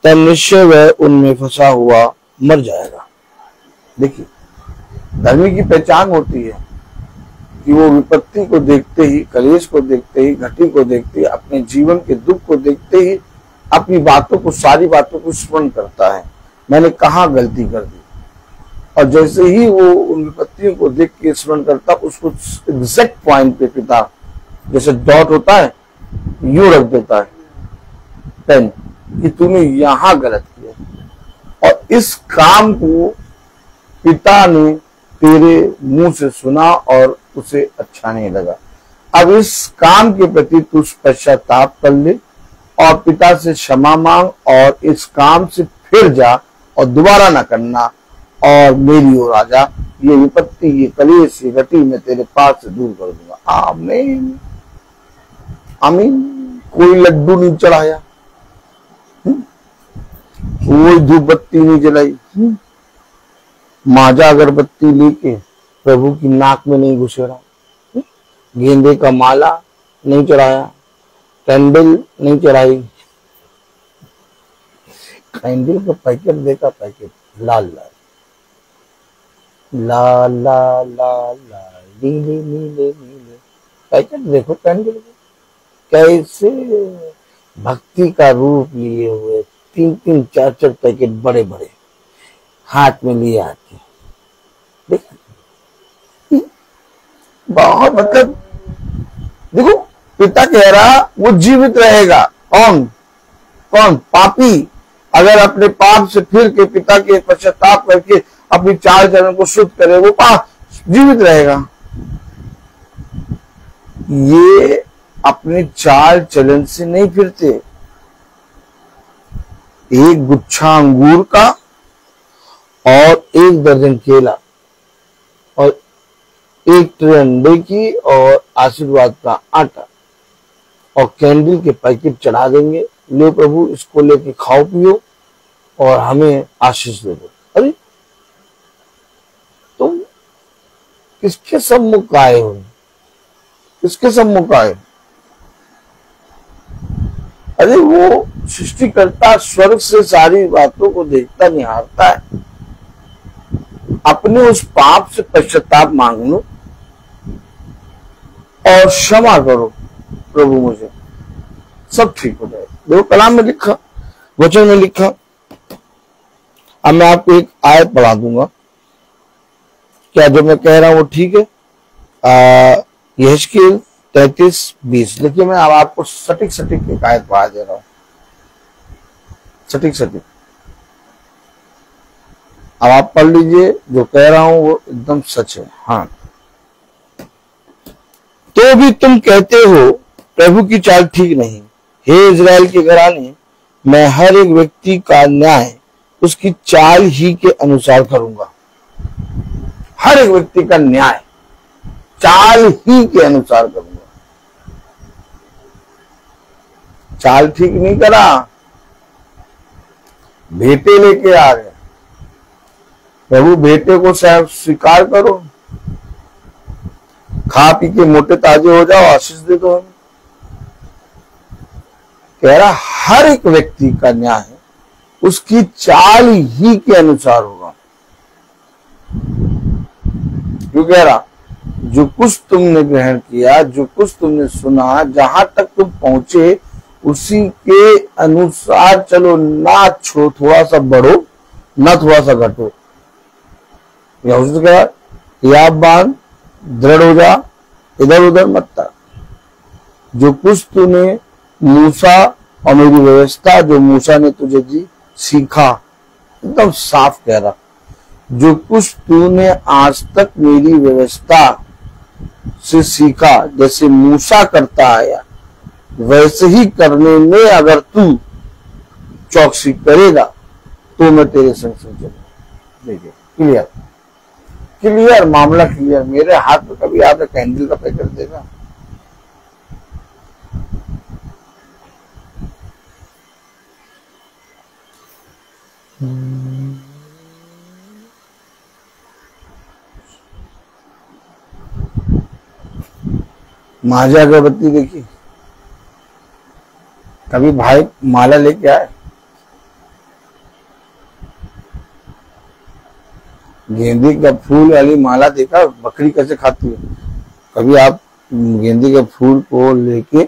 तब निश्चय वह उनमें फंसा हुआ मर जाएगा। देखिए, धर्मी की पहचान होती है कि वो विपत्ति को देखते ही, कलेश को देखते ही, घटी को देखते ही, अपने जीवन के दुख को देखते ही अपनी बातों को, सारी बातों को स्मरण करता है, मैंने कहाँ गलती कर दी। और जैसे ही वो उन विपत्तियों को देख के स्मरण करता, उसको एग्जैक्ट पॉइंट पे पिता जैसे डॉट होता है यूं रख देता है पेन कि तूने यहां गलत किया। और इस काम को पिता ने तेरे मुंह से सुना और उसे अच्छा नहीं लगा। अब इस काम के प्रति तू पश्चाताप कर ले और पिता से क्षमा मांग और इस काम से फिर जा और दोबारा ना करना, और मेरी ओर आ जा। ये विपत्ति, ये कलेश, ये घटी मैं तेरे पास से दूर कर दूंगा। आमीन आमीन। कोई लड्डू नहीं चढ़ाया, कोई धूप बत्ती नहीं जलाई, माजा अगरबत्ती लेके प्रभु की नाक में नहीं घुसेड़ा, गेंदे का माला नहीं चढ़ाया, कैंडल नहीं चढ़ाई। कैंडल का पैकेट देखा, पैकेट लाल लाल लाल लाल लाल लाल नीले नीले नीले पैकेट देखो कैंडल के, कैसे भक्ति का रूप लिए हुए 3-3 4-4 पैकेट बड़े बड़े हाथ में लिए आते। देखो बहुत, मतलब देखो, पिता कह रहा वो जीवित रहेगा। कौन? पापी अगर अपने पाप से फिर के पिता के पश्चाताप करके अपनी चाल चलन को शुद्ध करे, वो पाप जीवित रहेगा। ये अपने चाल चलन से नहीं फिरते। एक गुच्छा अंगूर का और 1 दर्जन केला और 1 ट्रे अंडे की और आशीर्वाद का आटा और कैंडल के पैकेट चढ़ा देंगे, लो प्रभु इसको लेके खाओ पियो और हमें आशीष दे दो। अरे तुम किसके सम्मुख आए हो? किसके सम्मुख आए? अरे वो सृष्टिकर्ता स्वर्ग से सारी बातों को देखता, निहारता है। अपने उस पाप से पश्चाताप मांग लो और क्षमा करो, प्रभु मुझे, सब ठीक हो जाए। देखो कलाम में लिखा, वचन में लिखा। अब मैं आपको एक आयत पढ़ा दूंगा। क्या जो मैं कह रहा हूं वो ठीक है? यहेजकेल 33:20। देखिए मैं अब आपको सटीक एक आयत पढ़ा दे रहा हूं, सटीक। अब आप पढ़ लीजिए, जो कह रहा हूं वो एकदम सच है। हाँ, तो भी तुम कहते हो प्रभु की चाल ठीक नहीं। हे इजराइल के घराने, मैं हर एक व्यक्ति का न्याय उसकी चाल ही के अनुसार करूंगा। हर एक व्यक्ति का न्याय चाल ही के अनुसार करूंगा। चाल ठीक नहीं करा, बेटे लेके आ गए, प्रभु बेटे को स्वीकार करो, खा पी के मोटे ताजे हो जाओ, आशीष दे दो हमें। कह रहा हर एक व्यक्ति का न्याय उसकी चाल ही के अनुसार होगा। क्यों कह रहा? जो कुछ तुमने ग्रहण किया, जो कुछ तुमने सुना, जहां तक तुम पहुंचे उसी के अनुसार चलो, ना थोड़ा सा बढ़ो ना थोड़ा सा घटो। या बांध दृढ़ हो जा, इधर उधर मत ताक। जो कुछ तूने मूसा और मेरी व्यवस्था जो मूसा ने तुझे दी सीखा, एकदम साफ कह रहा, जो कुछ तूने आज तक मेरी व्यवस्था से सीखा, जैसे मूसा करता आया वैसे ही करने में अगर तू चौकसी करेगा तो मैं तेरे संग संग चलूंगा। देखिए क्लियर क्लियर मामला क्लियर। मेरे हाथ में कभी आपने कैंडल का पैकेट देखा? माजा अगरबत्ती देखी? कभी भाई माला लेके आए? गेंदे का फूल वाली माला देखा? बकरी कैसे खाती है? कभी आप गेंदे के फूल को लेके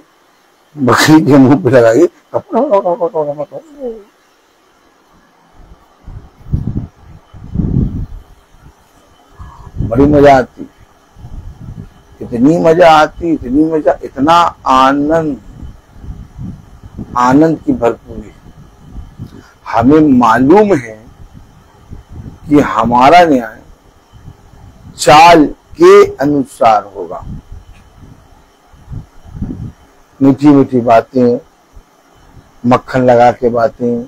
बकरी के मुंह पे लगाइए, बड़ी मजा आती, इतनी मजा आती, इतनी मजा, इतना आनंद, आनंद की भरपूरी। हमें मालूम है कि हमारा न्याय चाल के अनुसार होगा। मीठी मीठी बातें, मक्खन लगा के बातें,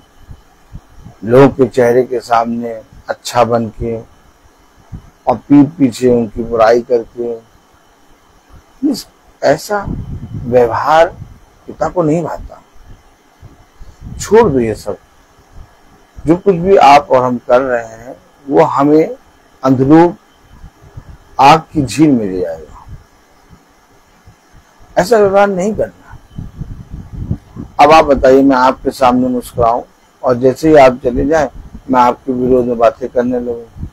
लोगों के चेहरे के सामने अच्छा बन के और पीठ पीछे उनकी बुराई करके, ऐसा व्यवहार पिता को नहीं भाता। छोड़ दो ये सब। जो कुछ भी आप और हम कर रहे हैं वो हमें अंधरूप आग की झील में ले जाएगा। ऐसा व्यवहार नहीं करना। अब आप बताइए, मैं आपके सामने मुस्कुराऊं और जैसे ही आप चले जाएं मैं आपके विरोध में बातें करने लगूं,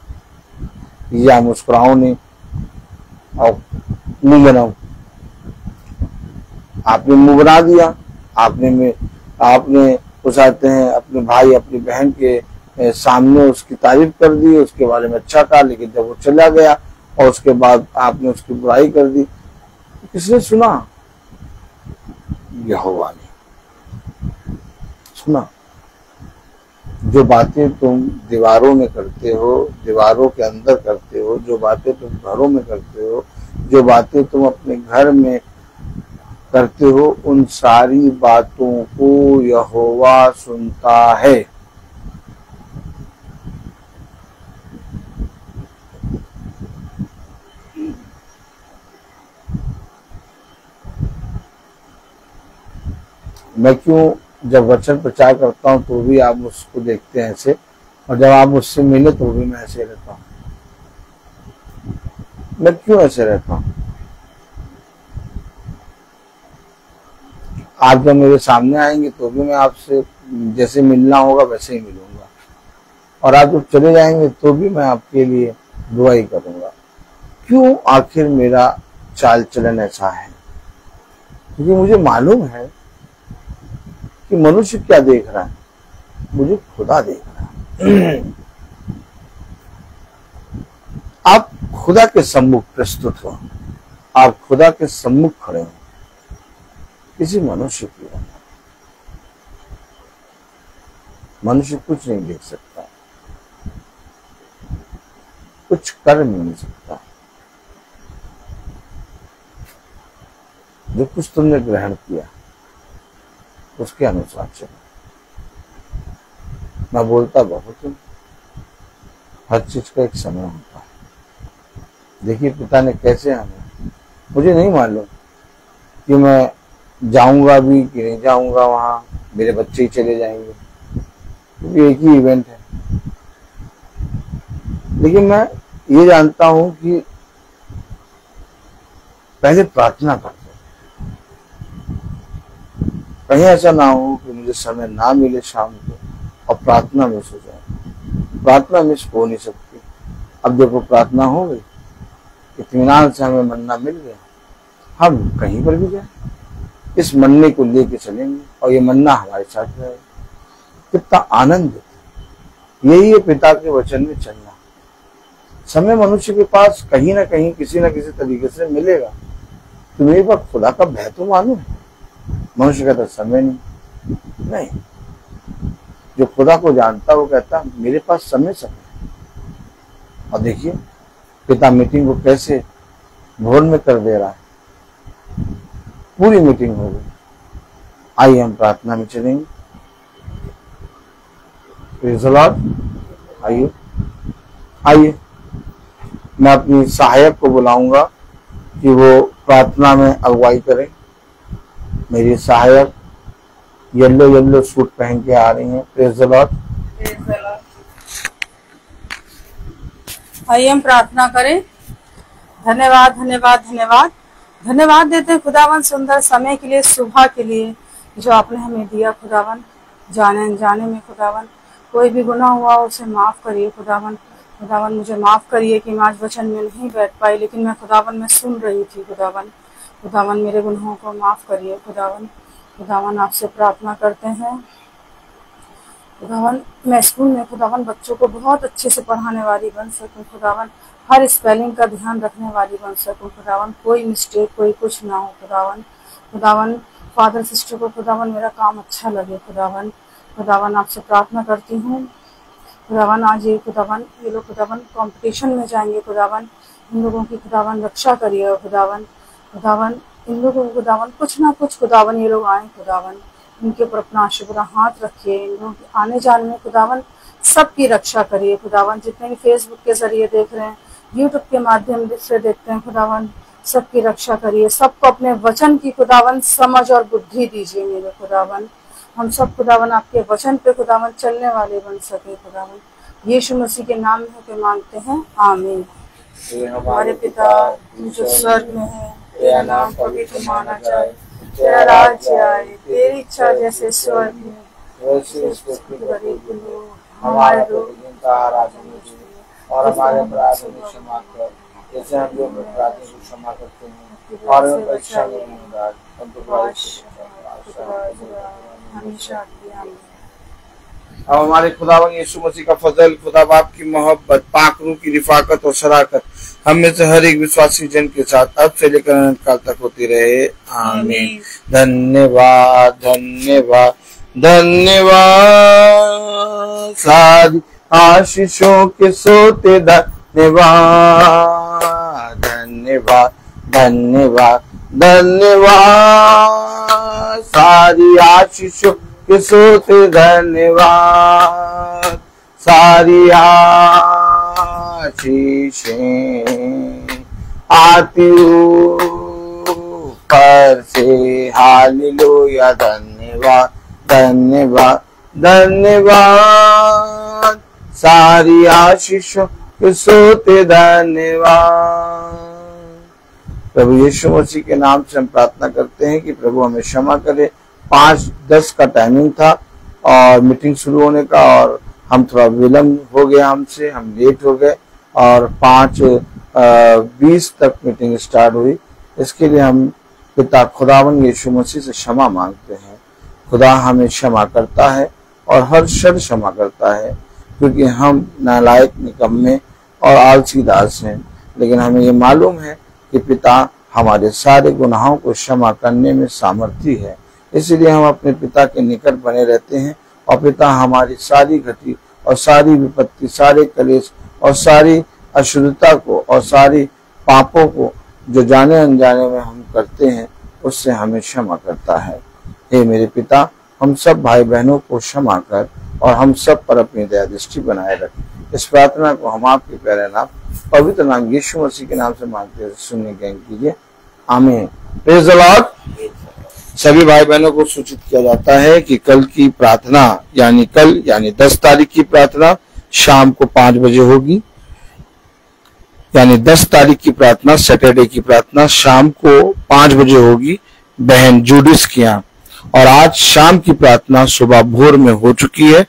या मुस्कुराऊं नहीं और मुंह बनाऊं। आपने मुंह बना दिया, आपने कुछ आते हैं अपने भाई अपनी बहन के सामने उसकी तारीफ कर दी, उसके बारे में अच्छा कहा, लेकिन जब वो चला गया और उसके बाद आपने उसकी बुराई कर दी, तो किसने सुना? यहोवा ने सुना। जो बातें तुम दीवारों में करते हो, दीवारों के अंदर करते हो, जो बातें तुम घरों में करते हो, जो बातें तुम अपने घर में करते हो, उन सारी बातों को यहोवा सुनता है। मैं क्यों जब वचन प्रचार करता हूं तो भी आप मुझको देखते हैं ऐसे, और जब आप मुझसे मिले तो भी मैं ऐसे रहता हूं? मैं क्यों ऐसे रहता हूं? आप जब मेरे सामने आएंगे तो भी मैं आपसे जैसे मिलना होगा वैसे ही मिलूंगा, और आप जब चले जाएंगे तो भी मैं आपके लिए दुआ ही करूंगा। क्यों आखिर मेरा चाल चलन ऐसा है? क्योंकि मुझे मालूम है कि मनुष्य क्या देख रहा है, मुझे खुदा देख रहा है। आप खुदा के सम्मुख प्रस्तुत हो, आप खुदा के सम्मुख खड़े हो, किसी मनुष्य की वजह। मनुष्य कुछ नहीं देख सकता, कुछ कर नहीं सकता। जो कुछ तुमने ग्रहण किया उसके अनुसार चलो। मैं बोलता बहुत हूं, हर चीज का एक समय होता है। देखिए पिता ने कैसे हमें, मुझे नहीं मालूम कि मैं जाऊंगा भी कि नहीं जाऊंगा वहां, मेरे बच्चे ही चले जाएंगे, क्योंकि एक ही इवेंट है। लेकिन मैं ये जानता हूं कि पहले प्रार्थना करते, कहीं ऐसा ना हो कि मुझे समय ना मिले शाम को और प्रार्थना मिस हो जाए। प्रार्थना मिस हो नहीं सकती। अब देखो प्रार्थना हो गई, इत्मीनान से हमें मन्ना मिल गया, हम कहीं पर भी जाए इस मन्ने को लेके चलेंगे और ये मन्ना हमारे साथ रहेगा। कितना आनंद है। यही है पिता के वचन में चलना। समय मनुष्य के पास कहीं ना कहीं किसी न किसी तरीके से मिलेगा। तो मेरे पास खुदा का भय तो मालूम है। मनुष्य कहता समय नहीं, जो खुदा को जानता वो कहता मेरे पास समय है। और देखिए पिता मीटिंग को कैसे भोर में कर दे रहा है, पूरी मीटिंग हो गई। आइए हम प्रार्थना में चलेंगे। Praise the Lord. आइए आइए, मैं अपनी सहायक को बुलाऊंगा कि वो प्रार्थना में अगुवाई करें। मेरी सहायक येलो सूट पहन के आ रही हैं। Praise the Lord. आइए हम प्रार्थना करें। धन्यवाद धन्यवाद धन्यवाद धन्यवाद देते हैं खुदावन सुंदर समय के लिए, सुबह के लिए जो आपने हमें दिया खुदावन। जाने अनजाने में खुदावन कोई भी गुनाह हुआ उसे माफ करिए खुदावन। खुदावन मुझे माफ करिए कि मैं आज वचन में नहीं बैठ पाई, लेकिन मैं खुदावन में सुन रही थी खुदावन। खुदावन मेरे गुनाहों को माफ करिए खुदावन। खुदावन आपसे प्रार्थना करते हैं खुदावन, मैं स्कूल में खुदावन बच्चों को बहुत अच्छे से पढ़ाने वाली बन सकूं खुदावन। हर स्पेलिंग का ध्यान रखने वाली बन सकूं खुदावन। कोई मिस्टेक कोई कुछ ना हो खुदावन। खुदावन फादर सिस्टर को खुदावन मेरा काम अच्छा लगे खुदावन। खुदावन आपसे प्रार्थना करती हूँ खुदावन, आज ये खुदावन ये लोग खुदावन कंपटीशन में जाएंगे खुदावन। इन लोगों की खुदावन रक्षा करिए खुदावन। खुदावन इन लोगों को खुदावन कुछ ना कुछ खुदावन ये लोग आए खुदावन, इनके ऊपर अपना शुक्र हाथ रखिए। इन लोगों के आने जाने में खुदावन सबकी रक्षा करिए खुदावन। जितने भी फेसबुक के जरिए देख रहे हैं, यूट्यूब के माध्यम से देखते हैं खुदावन, सबकी रक्षा करिए। सबको अपने वचन की खुदावन समझ और बुद्धि दीजिए मेरे खुदावन। हम सब खुदावन आपके वचन पे खुदावन चलने वाले बन सके खुदावन। यीशु मसीह के नाम में होकर मांगते हैं, आमीन। हमारे पिता जो स्वर्ग में है, तेरा नाम पवित्र माना जाए, तेरा राज्य आए, तेरी इच्छा जैसे स्वर्ग में वैसे इस पृथ्वी पर हो। हमारे और हमारे अपराध में क्षमा कर, जैसे हम जो अपराधी को क्षमा करते हैं, और हमें परीक्षा में नहीं डाल, अब हमारे खुदावन यीशु मसीह का फजल, खुदा बाप की मोहब्बत, पाक रूह की रिफाकत और शराकत हम में से हर एक विश्वासी जन के साथ अब से लेकर अनंत काल तक होती रहे, आमीन। धन्यवाद धन्यवाद धन्यवाद, सारी आशीषों के सोते धन्यवाद धन्यवाद धन्यवाद धन्यवाद, सारी आशीषों के सोते धन्यवाद, सारी आशीषें आती ऊपर से, हालेलुया। धन्यवाद धन्यवाद धन्यवाद, सारी आशीषों के सोते धन्यवाद। प्रभु यीशु मसीह के नाम से हम प्रार्थना करते हैं कि प्रभु हमें क्षमा करे। 5:10 का टाइमिंग था और मीटिंग शुरू होने का, और हम थोड़ा विलम्ब हो गया, हमसे हम लेट हो गए और 5:20 तक मीटिंग स्टार्ट हुई। इसके लिए हम पिता खुदावन यीशु मसीह से क्षमा मांगते हैं। खुदा हमें क्षमा करता है और हर शर क्षमा करता है, क्योंकि हम नालायक, निकम्मे और आलसी दास हैं। लेकिन हमें ये मालूम है कि पिता हमारे सारे गुनाहों को क्षमा करने में सामर्थी है। इसलिए हम अपने पिता के निकट बने रहते हैं और पिता हमारी सारी गति और सारी विपत्ति, सारे कलेश और सारी अशुद्धता को और सारी पापों को जो जाने अनजाने में हम करते हैं उससे हमें क्षमा करता है। हे मेरे पिता, हम सब भाई बहनों को क्षमा कर और हम सब पर अपनी दया दृष्टि बनाए रख। इस प्रार्थना को हम आपके प्यारे नाम पवित्र नाम यीशु मसीह के नाम से मांगते हैं, सुनने की कीजिए, आमीन। Praise the Lord. सभी भाई बहनों को सूचित किया जाता है कि कल की प्रार्थना यानी 10 तारीख की प्रार्थना शाम को 5 बजे होगी। यानी 10 तारीख की प्रार्थना, सैटरडे की प्रार्थना शाम को 5 बजे होगी बहन जूडिस के यहाँ। और आज शाम की प्रार्थना सुबह भोर में हो चुकी है,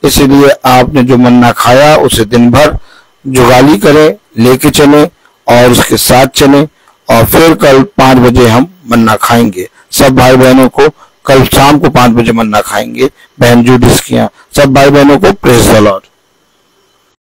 इसलिए आपने जो मन्ना खाया उसे दिन भर जुगाली करें, लेके चलें और उसके साथ चलें, और फिर कल 5 बजे हम मन्ना खाएंगे। सब भाई बहनों को कल शाम को 5 बजे मन्ना खाएंगे बहन जूडिस के यहाँ। सब भाई बहनों को प्रेज़ द लॉर्ड।